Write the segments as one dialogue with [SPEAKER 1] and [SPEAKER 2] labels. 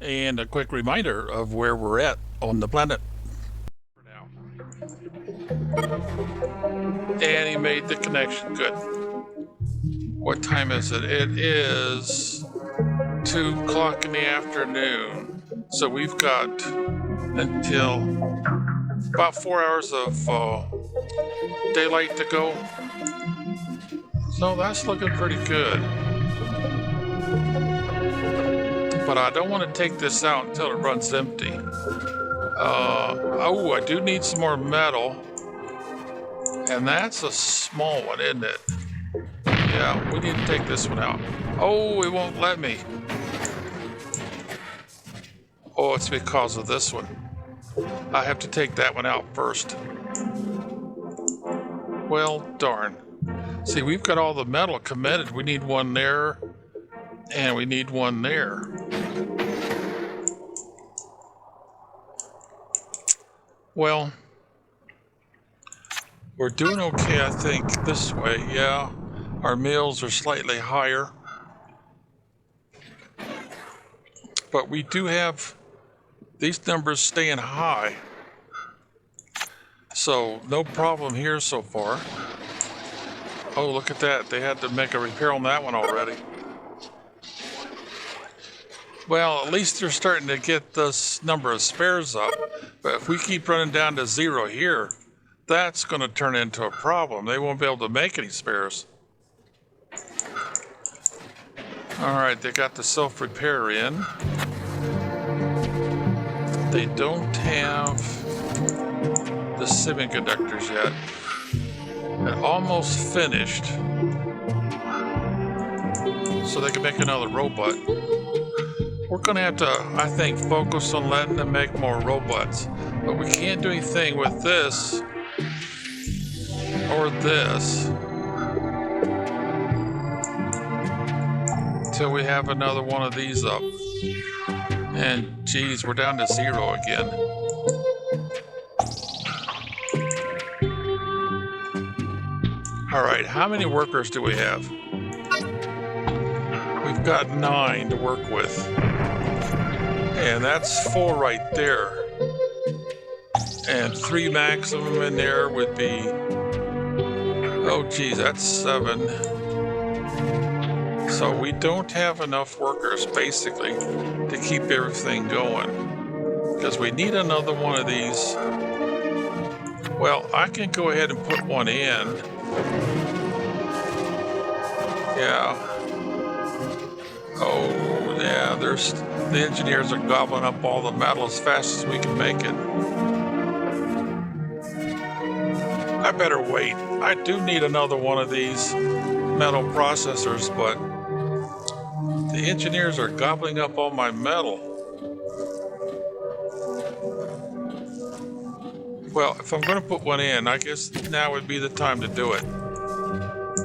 [SPEAKER 1] and a quick reminder of where we're at on the planet for now. And he made the connection. Good. What time is it? It is 2 o'clock in the afternoon. So we've got until about 4 hours of daylight to go. So that's looking pretty good. But I don't want to take this out until it runs empty. Oh, I do need some more metal. And that's a small one, isn't it? Yeah, we need to take this one out. Oh, it won't let me. Oh, it's because of this one. I have to take that one out first. Well, darn. See, we've got all the metal committed. We need one there, and we need one there. Well, we're doing okay, I think, this way. Yeah, our mills are slightly higher. But we do have these numbers staying high. So, no problem here so far. Oh, look at that. They had to make a repair on that one already. Well, at least they're starting to get this number of spares up. But if we keep running down to 0 here, that's going to turn into a problem. They won't be able to make any spares. All right, they got the self-repair in. They don't have the semiconductors yet. They're almost finished. So they can make another robot. We're going to have to, I think, focus on letting them make more robots. But we can't do anything with this or this until we have another one of these up. And geez, we're down to 0 again. All right, how many workers do we have? We've got 9 to work with. And that's 4 right there. And 3 maximum in there would be, oh geez, that's 7. So we don't have enough workers basically to keep everything going. Because we need another one of these. Well, I can go ahead and put one in. Yeah. Oh, yeah, the engineers are gobbling up all the metal as fast as we can make it. I better wait. I do need another one of these metal processors, but the engineers are gobbling up all my metal. Well, if I'm going to put one in, I guess now would be the time to do it.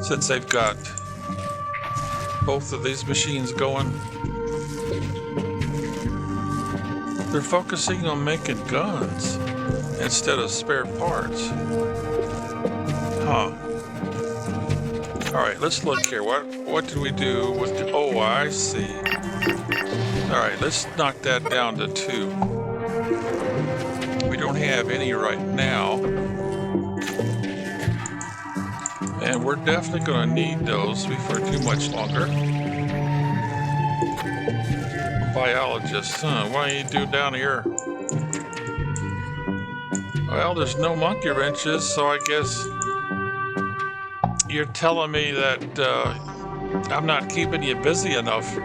[SPEAKER 1] Since they've got both of these machines going. They're focusing on making guns instead of spare parts. Huh. Alright, let's look here. What did we do with the, oh, I see. Alright, let's knock that down to 2. We don't have any right now. And we're definitely going to need those before too much longer. Biologist, huh? What do you do down here? Well, there's no monkey wrenches, so I guess you're telling me that I'm not keeping you busy enough.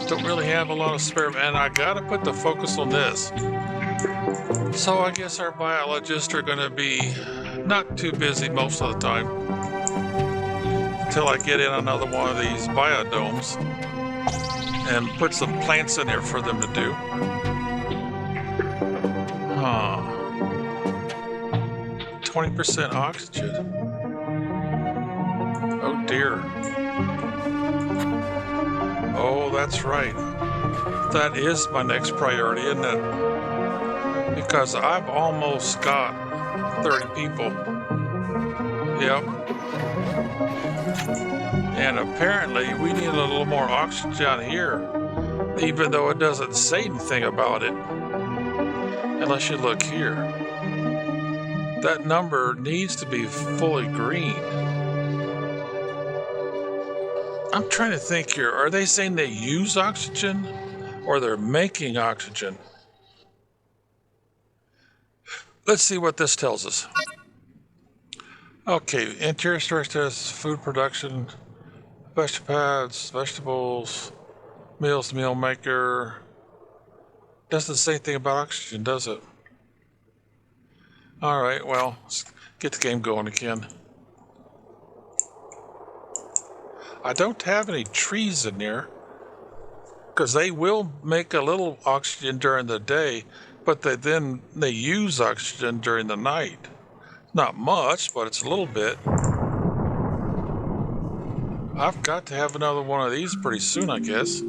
[SPEAKER 1] Don't really have a lot of spare, and I gotta put the focus on this. So I guess our biologists are gonna be not too busy most of the time until I get in another one of these biodomes and put some plants in there for them to do. Huh. 20% oxygen. Oh dear. Oh, that's right. That is my next priority, isn't it? Because I've almost got 30 people. Yep. And apparently we need a little more oxygen here, even though it doesn't say anything about it. Unless you look here. That number needs to be fully green. I'm trying to think here. Are they saying they use oxygen or they're making oxygen? Let's see what this tells us. Okay, interior storage test, food production, vegetables, meals, meal maker. Doesn't say anything about oxygen, does it? All right, well, let's get the game going again. I don't have any trees in there because they will make a little oxygen during the day, but they use oxygen during the night. Not much, but it's a little bit. I've got to have another one of these pretty soon, I guess.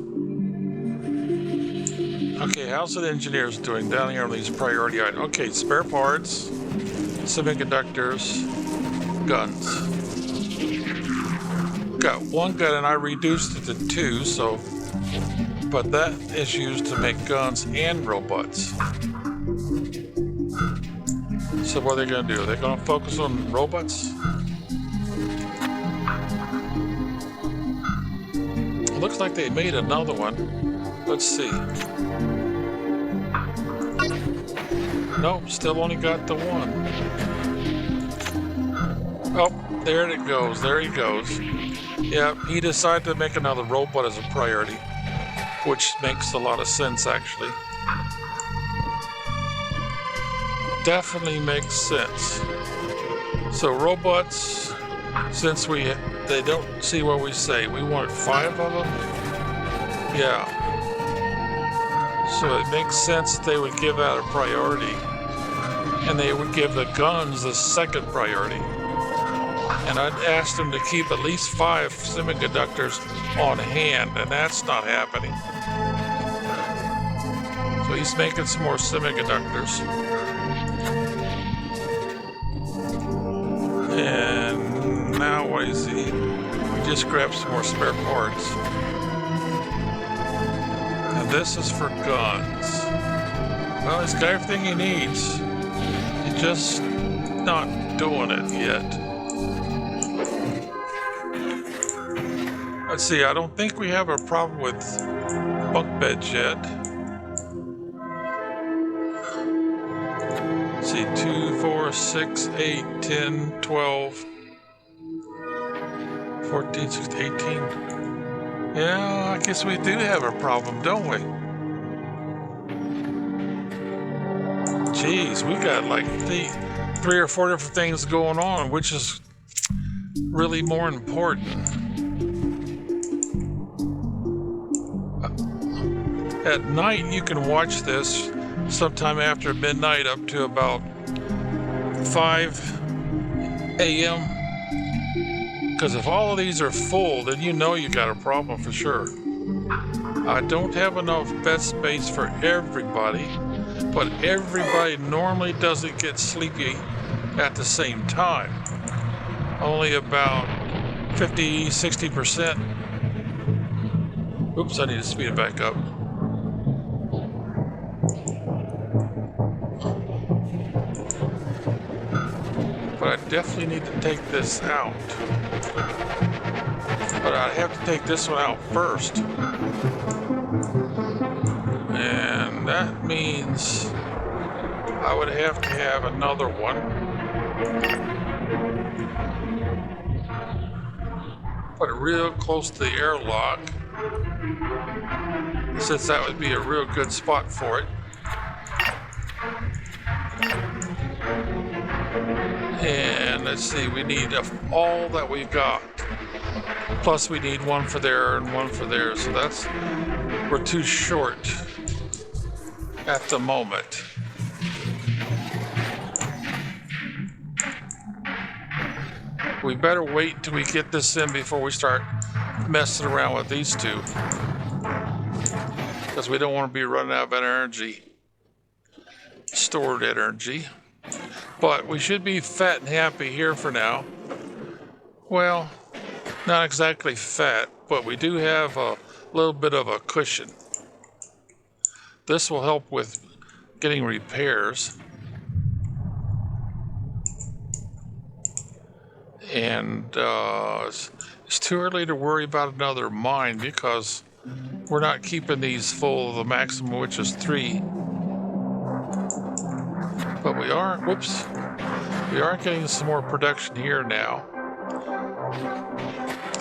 [SPEAKER 1] Okay, how's the engineers doing down here on these priority items? Okay, spare parts, semiconductors, guns. Got one gun and I reduced it to 2, so, but that is used to make guns and robots. So what are they going to do? Are they going to focus on robots? It looks like they made another one. Let's see. Nope, still only got the one. Oh, there it goes. There he goes. Yeah, he decided to make another robot as a priority, which makes a lot of sense, actually. Definitely makes sense. So robots, since they don't see what we say, we want 5 of them? Yeah. So it makes sense they would give that a priority, and they would give the guns the second priority. And I'd asked them to keep at least 5 semiconductors on hand, and that's not happening. So he's making some more semiconductors. And now what is he? We just grabbed some more spare parts. And this is for guns. Well, he's got everything he needs. He's just not doing it yet. Let's see, I don't think we have a problem with bunk beds yet. Let's see, 2, 4, 6, 8, 10, 12, 14, 16, 18. Yeah, I guess we do have a problem, don't we? Jeez, we got like 3 or 4 different things going on, which is really more important. At night, you can watch this sometime after midnight up to about 5 a.m. Because if all of these are full, then you know you got a problem for sure. I don't have enough bed space for everybody, but everybody normally doesn't get sleepy at the same time. Only about 50-60%. Oops, I need to speed it back up. But I definitely need to take this out. But I have to take this one out first. And that means I would have to have another one. Put it real close to the airlock, since that would be a real good spot for it. And let's see, we need all that we've got. Plus we need one for there and one for there, so we're too short at the moment. We better wait till we get this in before we start messing around with these two, because we don't want to be running out of energy, stored energy. But we should be fat and happy here for now. Well, not exactly fat, but we do have a little bit of a cushion. This will help with getting repairs. And it's too early to worry about another mine because we're not keeping these full of the maximum, which is 3. But we are getting some more production here now.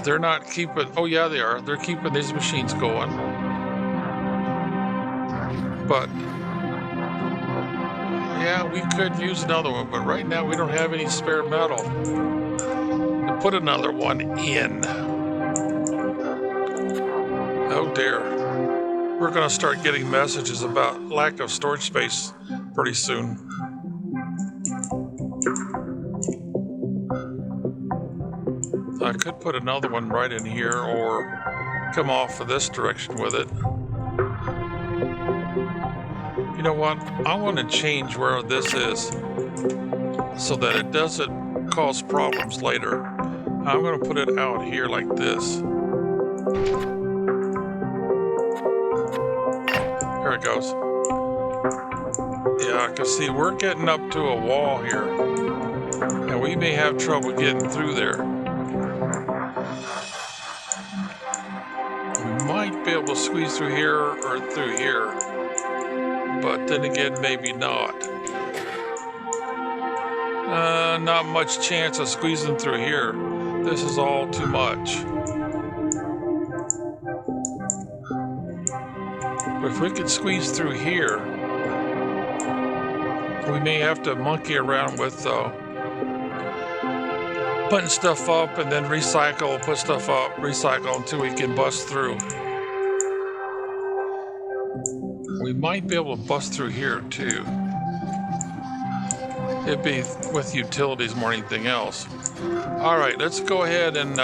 [SPEAKER 1] They're not keeping, oh yeah, they are. They're keeping these machines going. But yeah, we could use another one, but right now we don't have any spare metal to put another one in. Oh dear. We're going to start getting messages about lack of storage space pretty soon. I could put another one right in here or come off of this direction with it. You know what? I want to change where this is so that it doesn't cause problems later. I'm going to put it out here like this. There it goes. Yeah, I can see we're getting up to a wall here, and we may have trouble getting through there. We might be able to squeeze through here or through here, but then again, maybe not. Not much chance of squeezing through here. This is all too much. But if we could squeeze through here, we may have to monkey around with putting stuff up and then recycle, put stuff up, recycle until we can bust through. We might be able to bust through here too. It'd be with utilities more than anything else. All right, let's go ahead and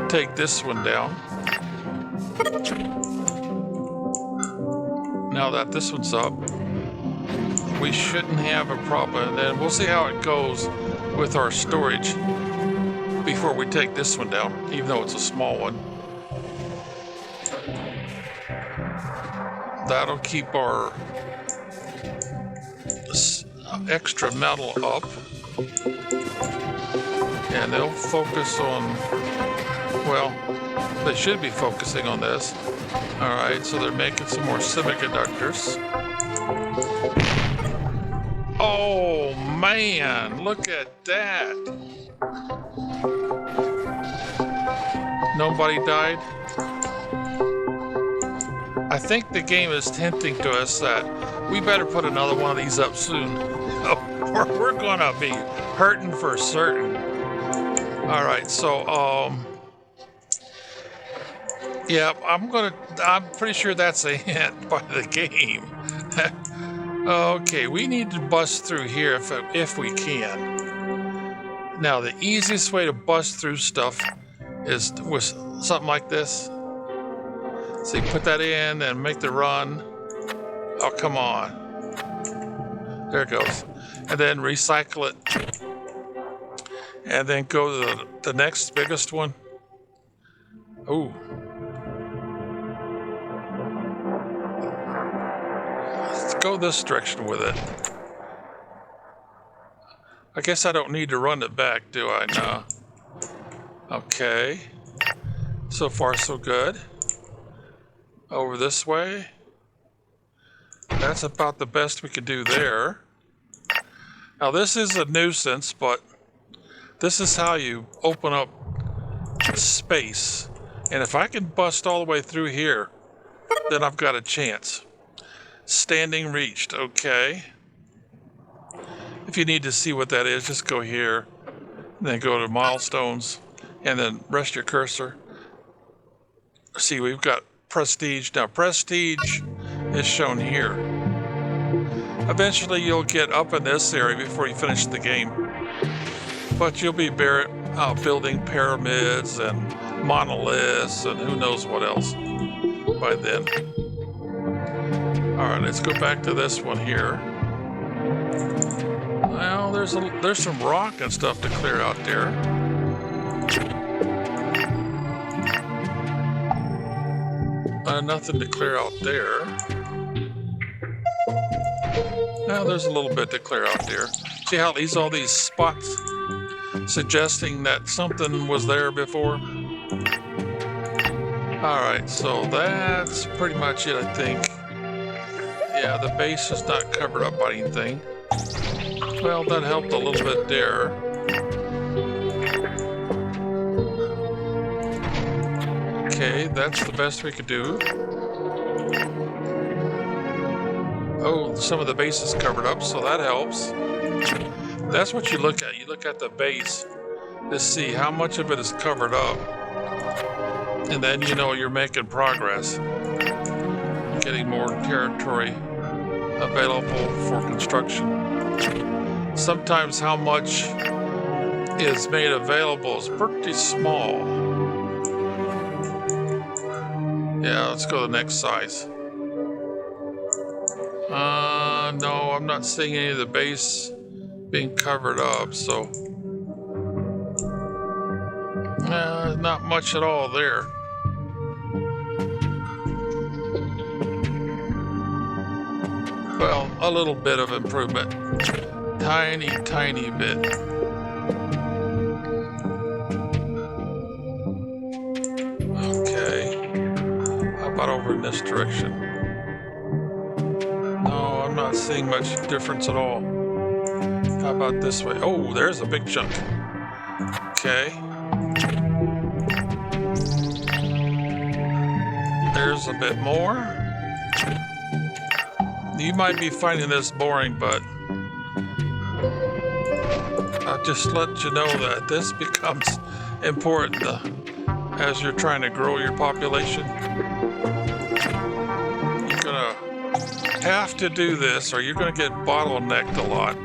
[SPEAKER 1] take this one down. Now that this one's up, we shouldn't have a problem. And then we'll see how it goes with our storage before we take this one down, even though it's a small one. That'll keep our extra metal up, and they'll focus on, well, they should be focusing on this. All right, so they're making some more semiconductors. Oh man, look at that. Nobody died. I think the game is hinting to us that we better put another one of these up soon. We're gonna be hurting for certain. All right, so yeah, I'm pretty sure that's a hint by the game. Okay, we need to bust through here if we can. Now, the easiest way to bust through stuff is with something like this. So you put that in and make the run. Oh, come on. There it goes. And then recycle it. And then go to the next biggest one. Ooh. Let's go this direction with it. I guess I don't need to run it back, do I? No. Okay. So far, so good. Over this way. That's about the best we could do there. Now this is a nuisance, but this is how you open up space. And if I can bust all the way through here, then I've got a chance. Standing reached, okay. If you need to see what that is, just go here, then go to milestones, and then rest your cursor. See, we've got prestige. Now, prestige is shown here. Eventually, you'll get up in this area before you finish the game. But you'll be building pyramids and monoliths and who knows what else by then. All right, let's go back to this one here. Well, there's some rock and stuff to clear out there. Nothing to clear out there. Now there's a little bit to clear out there. See how all these spots suggesting that something was there before? Alright, so that's pretty much it, I think. Yeah, the base is not covered up by anything. Well, that helped a little bit there. Okay, that's the best we could do. Oh, some of the base is covered up, so that helps. That's what you look at. You look at the base to see how much of it is covered up. And then you know you're making progress. Getting more territory available for construction. Sometimes how much is made available is pretty small. Yeah, let's go to the next size. No, I'm not seeing any of the base being covered up, so not much at all there. Well, a little bit of improvement. Tiny, tiny bit. Okay. How about over in this direction? No, I'm not seeing much difference at all. How about this way? Oh, there's a big chunk. Okay. There's a bit more. You might be finding this boring, but I'll just let you know that this becomes important as you're trying to grow your population. You're gonna have to do this or you're gonna get bottlenecked a lot.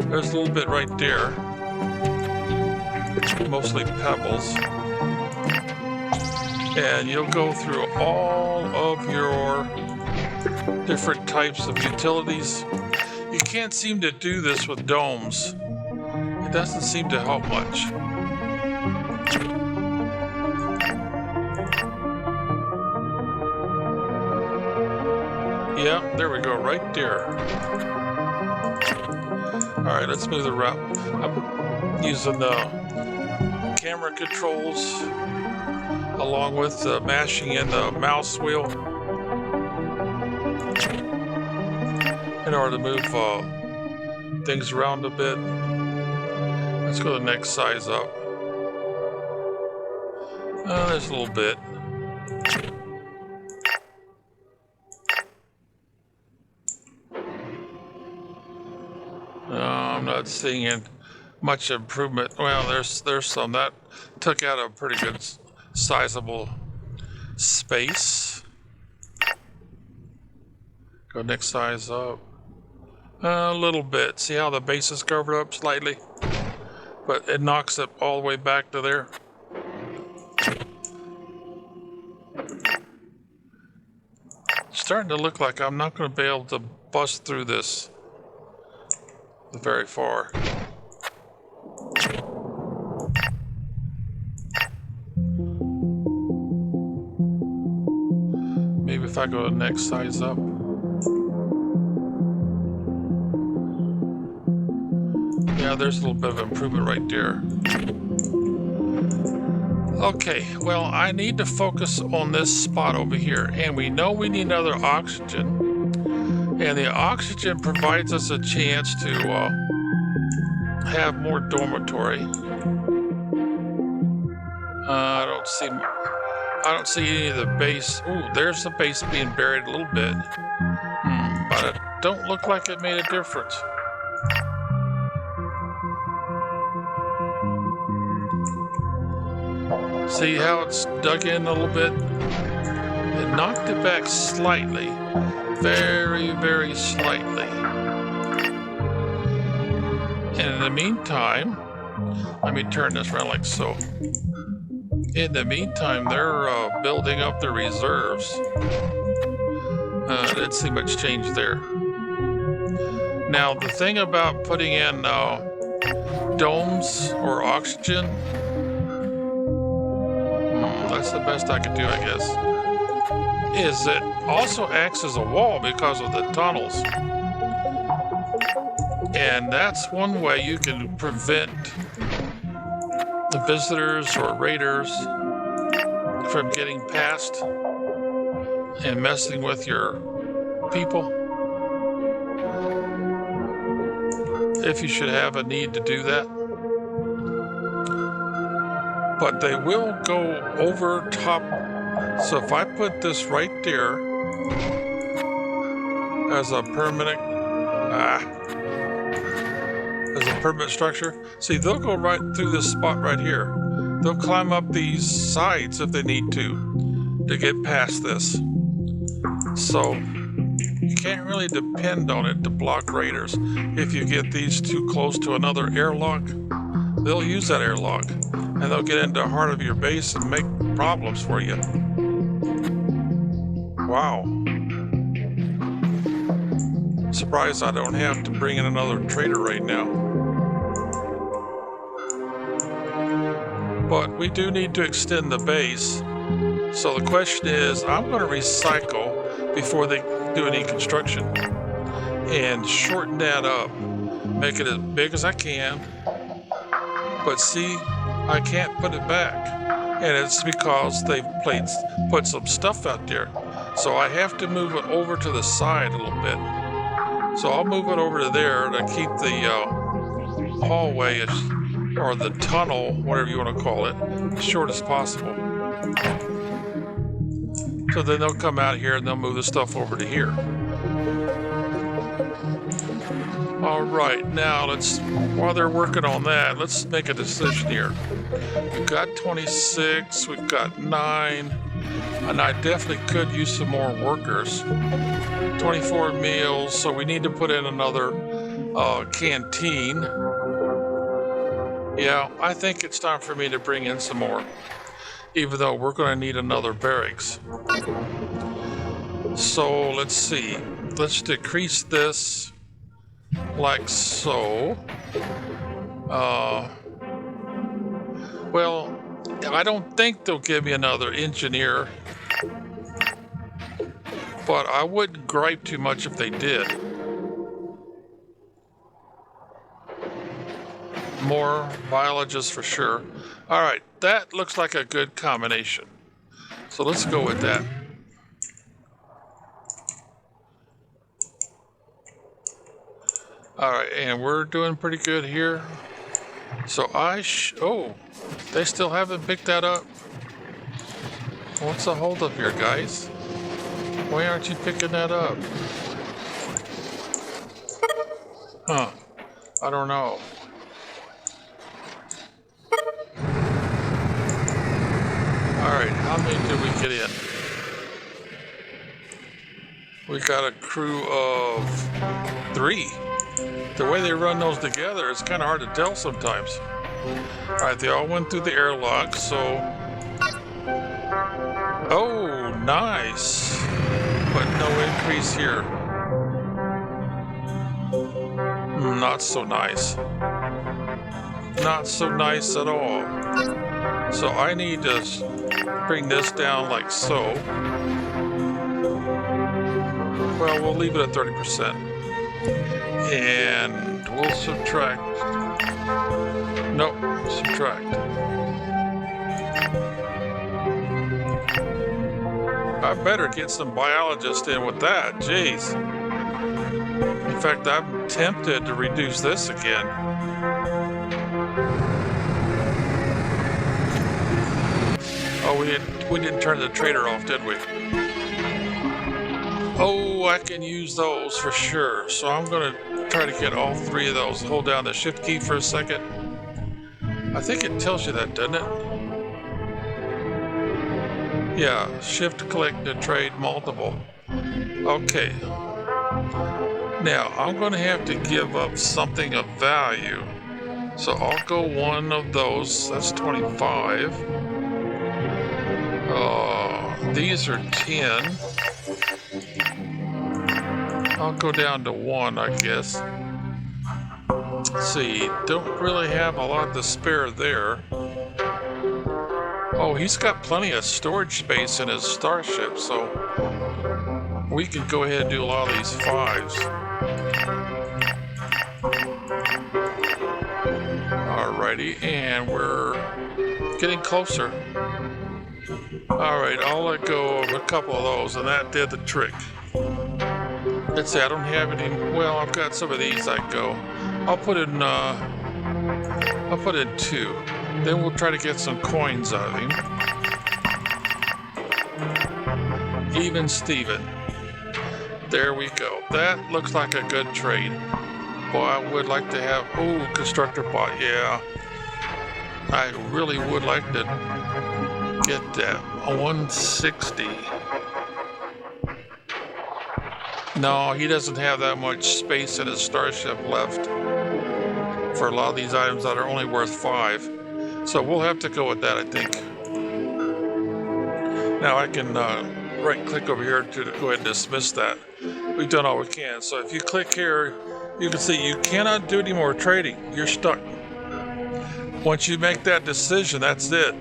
[SPEAKER 1] There's a little bit right there, mostly pebbles. And you'll go through all of your different types of utilities. You can't seem to do this with domes. It doesn't seem to help much. Yeah, there we go, right there. All right, let's move the route. I'm using the camera controls along with mashing in the mouse wheel in order to move things around a bit. Let's go to the next size up. There's a little bit. I'm not seeing much improvement. Well, there's some. That took out a pretty good sizable space. Go next size up. A little bit. See how the base is covered up slightly? But it knocks it all the way back to there. It's starting to look like I'm not going to be able to bust through this very far. Maybe if I go to the next size up. Yeah, there's a little bit of improvement right there. Okay, well, I need to focus on this spot over here, and we know we need another oxygen. And the oxygen provides us a chance to have more dormitory. I don't see any of the base. Ooh, there's the base being buried a little bit. But it don't look like it made a difference. See how it's dug in a little bit? It knocked it back slightly. Very, very slightly. And in the meantime, let me turn this around like so. In the meantime, they're building up their reserves. Didn't see much change there. Now, the thing about putting in domes or oxygen, that's the best I could do, I guess, is it also acts as a wall because of the tunnels. And that's one way you can prevent the visitors or raiders from getting past and messing with your people. If you should have a need to do that. But they will go over top. So if I put this right there as a permanent structure, see, they'll go right through this spot right here. They'll climb up these sides if they need to get past this. So you can't really depend on it to block raiders. If you get these too close to another airlock, they'll use that airlock and they'll get into the heart of your base and make problems for you. Wow. Surprised I don't have to bring in another trader right now. But we do need to extend the base. So the question is, I'm going to recycle before they do any construction and shorten that up, make it as big as I can. But see, I can't put it back, and it's because they've put some stuff out there. So I have to move it over to the side a little bit. So I'll move it over to there to keep the hallway or the tunnel, whatever you want to call it, as short as possible. So then they'll come out here and they'll move the stuff over to here. All right, now while they're working on that, let's make a decision here. We've got 26, we've got 9, and I definitely could use some more workers. 24 meals, so we need to put in another canteen. Yeah, I think it's time for me to bring in some more, even though we're going to need another barracks. So let's see. Let's decrease this like so. Well, I don't think they'll give me another engineer, but I wouldn't gripe too much if they did. More biologists for sure. All right, that looks like a good combination. So let's go with that. All right, and we're doing pretty good here. So oh, they still haven't picked that up. What's the hold up here, guys? Why aren't you picking that up? Huh, I don't know. All right, how many did we get in? We got a crew of 3. The way they run those together, it's kind of hard to tell sometimes. All right, they all went through the airlock, so... Oh, nice. But no increase here. Not so nice. Not so nice at all. So I need to bring this down like so. Well, we'll leave it at 30%. And we'll subtract. Nope, subtract. I better get some biologists in with that, jeez. In fact, I'm tempted to reduce this again. Oh, we didn't turn the trader off, did we? Oh, I can use those for sure. So I'm going to try to get all 3 of those. Hold down the shift key for a second. I think it tells you that, doesn't it? Yeah, shift click to trade multiple. Okay. Now, I'm going to have to give up something of value. So I'll go one of those. That's 25. These are 10. I'll go down to 1, I guess. Let's see, don't really have a lot to spare there. Oh, he's got plenty of storage space in his starship, so we can go ahead and do a lot of these 5s. Alrighty, and we're getting closer. Alright, I'll let go of a couple of those, and that did the trick. Let's see, I don't have any. Well, I've got some of these I go. I'll put in 2. Then we'll try to get some coins out of him. Even Steven. There we go. That looks like a good trade. Boy, I would like to have. Oh, constructor bot. Yeah. I really would like to get that. 160. No, he doesn't have that much space in his starship left for a lot of these items that are only worth 5. So we'll have to go with that, I think. Now I can right click over here to go ahead and dismiss that. We've done all we can. So if you click here, you can see you cannot do any more trading. You're stuck. Once you make that decision, that's it.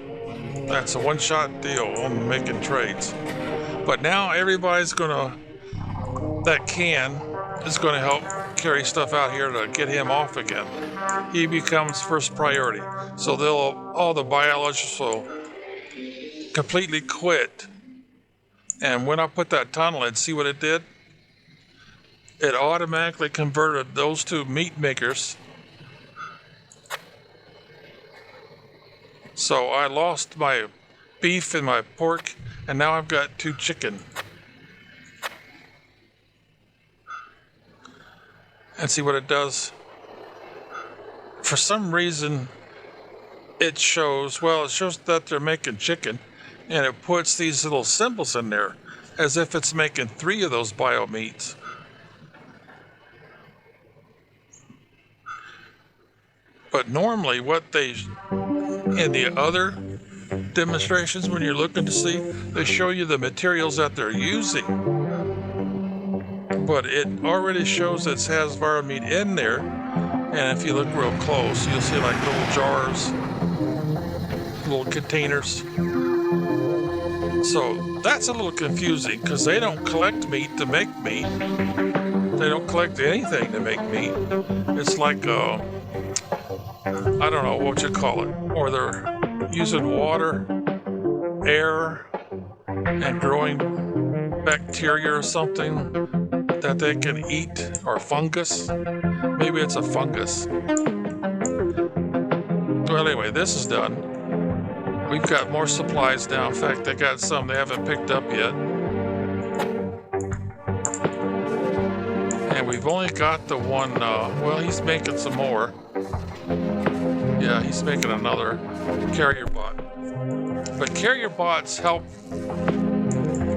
[SPEAKER 1] That's a one-shot deal on making trades. But now everybody's gonna, that is gonna help carry stuff out here to get him off again. He becomes first priority. So all the biologists will completely quit. And when I put that tunnel in, see what it did? It automatically converted those 2 meat makers. So I lost my beef and my pork, and now I've got 2 chicken. And see what it does. For some reason, it shows that they're making chicken, and it puts these little symbols in there as if it's making 3 of those bio meats. But normally what they, in the other demonstrations when you're looking to see, they show you the materials that they're using. But it already shows it has bio meat in there, and if you look real close, you'll see like little jars, little containers. So that's a little confusing because they don't collect meat to make meat. They don't collect anything to make meat. It's like, I don't know what you call it. Or they're using water, air, and growing bacteria or something that they can eat, or fungus. Maybe it's a fungus. Well, anyway, this is done. We've got more supplies now. In fact, they got some they haven't picked up yet. And we've only got the one, well, he's making some more. Yeah, he's making another carrier bot. But carrier bots help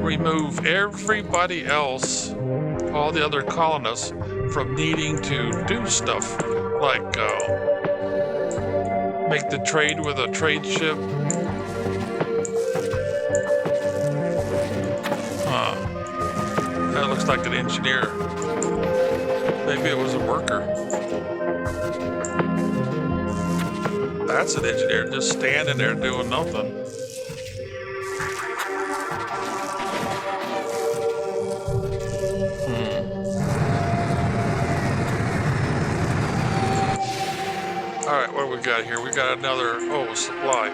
[SPEAKER 1] remove everybody else, all the other colonists, from needing to do stuff like make the trade with a trade ship. That looks like an engineer. Maybe it was a worker. That's an engineer just standing there doing nothing. Alright, what do we got here? We got another, supply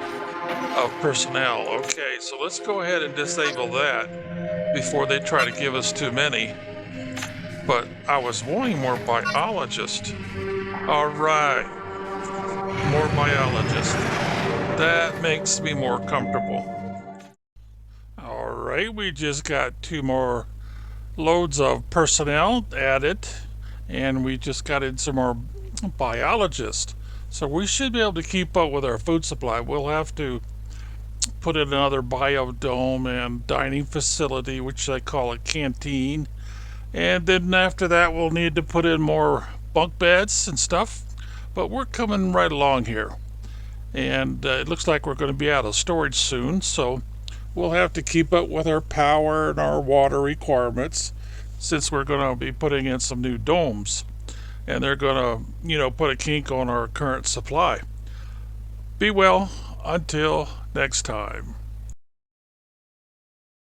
[SPEAKER 1] of personnel. Okay, so let's go ahead and disable that before they try to give us too many. But I was wanting more biologists. Alright, more biologists. That makes me more comfortable. Alright, we just got 2 more loads of personnel added, and we just got in some more biologists. So we should be able to keep up with our food supply. We'll have to put in another biodome and dining facility, which they call a canteen. And then after that, we'll need to put in more bunk beds and stuff. But we're coming right along here. And it looks like we're going to be out of storage soon. So we'll have to keep up with our power and our water requirements since we're going to be putting in some new domes, and they're going to, put a kink on our current supply. Be well until next time.